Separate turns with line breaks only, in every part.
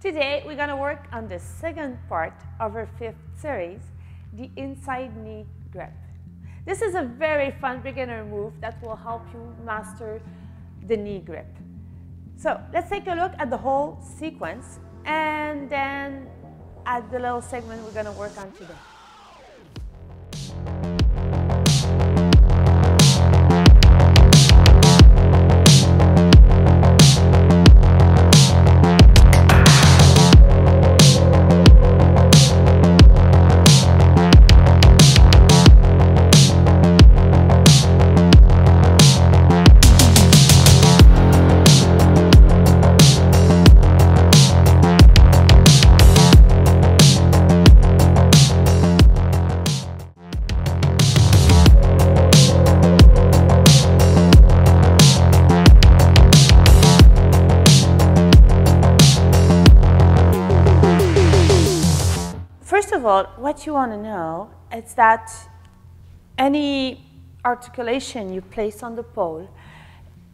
Today, we're going to work on the second part of our 5th series, the inside knee grip. This is a very fun beginner move that will help you master the knee grip. So let's take a look at the whole sequence and then at the little segment we're going to work on today. First of all, what you want to know is that any articulation you place on the pole,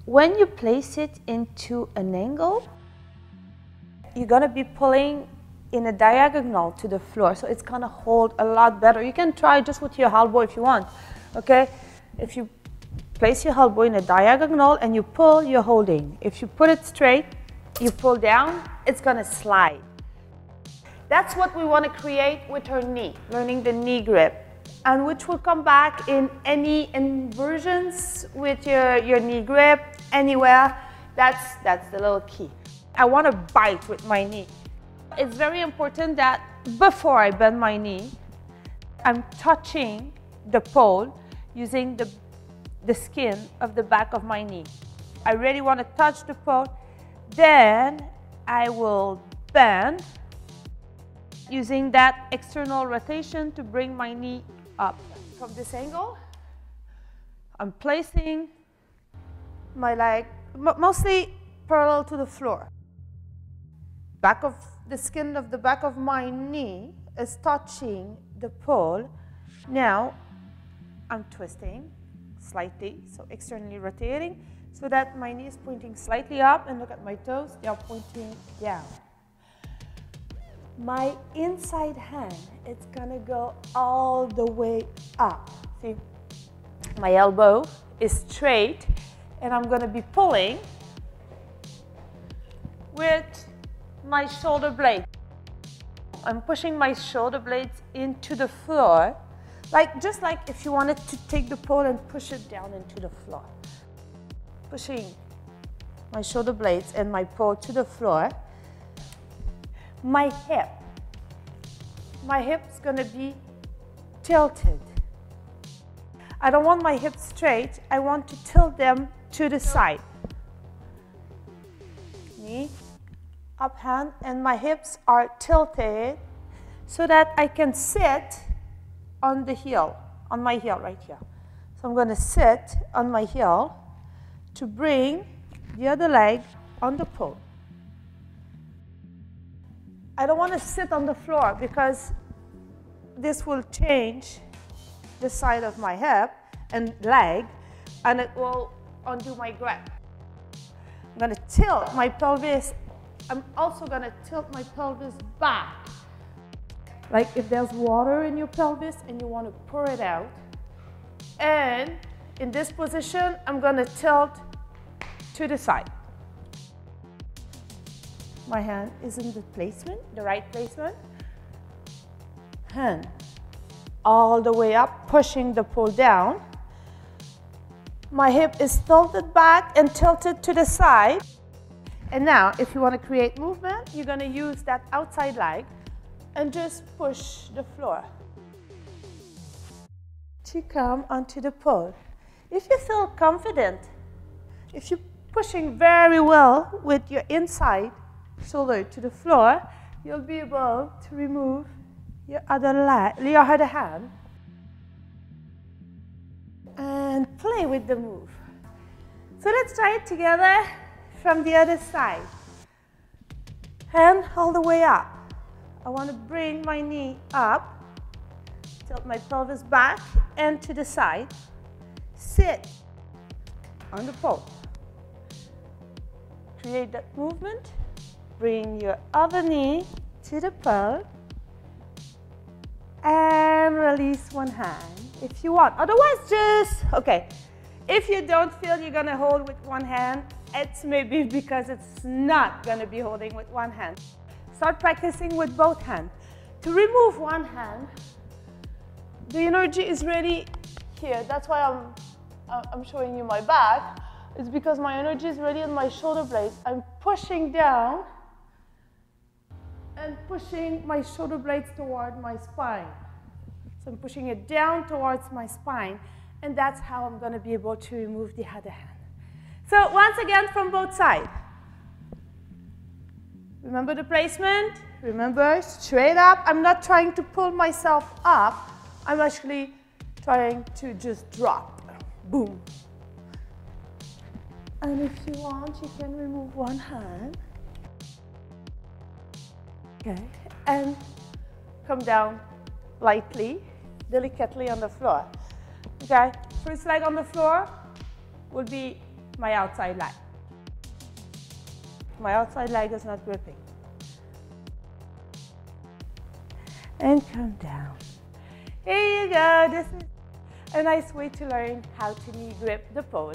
when you place it into an angle, you're going to be pulling in a diagonal to the floor, so it's going to hold a lot better. You can try just with your elbow if you want, okay? If you place your elbow in a diagonal and you pull, you're holding. If you put it straight, you pull down, it's going to slide. That's what we want to create with our knee, learning the knee grip, and which will come back in any inversions with your knee grip, anywhere. That's the little key. I want to bite with my knee. It's very important that before I bend my knee, I'm touching the pole using the skin of the back of my knee. I really want to touch the pole. Then I will bend using that external rotation to bring my knee up. From this angle, I'm placing my leg mostly parallel to the floor. Back of the skin of the back of my knee is touching the pole. Now I'm twisting slightly, so externally rotating, so that my knee is pointing slightly up, and look at my toes, they are pointing down. My inside hand, it's gonna go all the way up. See, my elbow is straight, and I'm gonna be pulling with my shoulder blade. I'm pushing my shoulder blades into the floor, just like if you wanted to take the pole and push it down into the floor. Pushing my shoulder blades and my pole to the floor. My hip's gonna be tilted. I don't want my hips straight, I want to tilt them to the side. Knee, up hand, and my hips are tilted so that I can sit on the heel, on my heel right here. So I'm gonna sit on my heel to bring the other leg on the pole. I don't want to sit on the floor because this will change the side of my hip and leg, and it will undo my grip. I'm going to tilt my pelvis. I'm also going to tilt my pelvis back. Like if there's water in your pelvis and you want to pour it out. And in this position, I'm going to tilt to the side. My hand is in the placement, the right placement. Hand all the way up, pushing the pole down. My hip is tilted back and tilted to the side. And now, if you want to create movement, you're going to use that outside leg and just push the floor to come onto the pole. If you feel confident, if you're pushing very well with your inside shoulder to the floor, you'll be able to remove your other hand and play with the move. So let's try it together from the other side. Hand all the way up. I want to bring my knee up, tilt my pelvis back and to the side. Sit on the pole. Create that movement. bring your other knee to the pole and release one hand if you want. Otherwise, just, okay. If you don't feel you're gonna hold with one hand, it's maybe because it's not gonna be holding with one hand. Start practicing with both hands. To remove one hand, the energy is really here. That's why I'm showing you my back. It's because my energy is really in my shoulder blades. I'm pushing down and pushing my shoulder blades toward my spine. So I'm pushing it down towards my spine, and that's how I'm going to be able to remove the other hand. So once again, from both sides. Remember the placement? Remember, straight up. I'm not trying to pull myself up. I'm actually trying to just drop. Boom. And if you want, you can remove one hand. Okay, and come down lightly, delicately on the floor. Okay, first leg on the floor will be my outside leg. My outside leg is not gripping. And come down. Here you go. This is a nice way to learn how to knee grip the pole.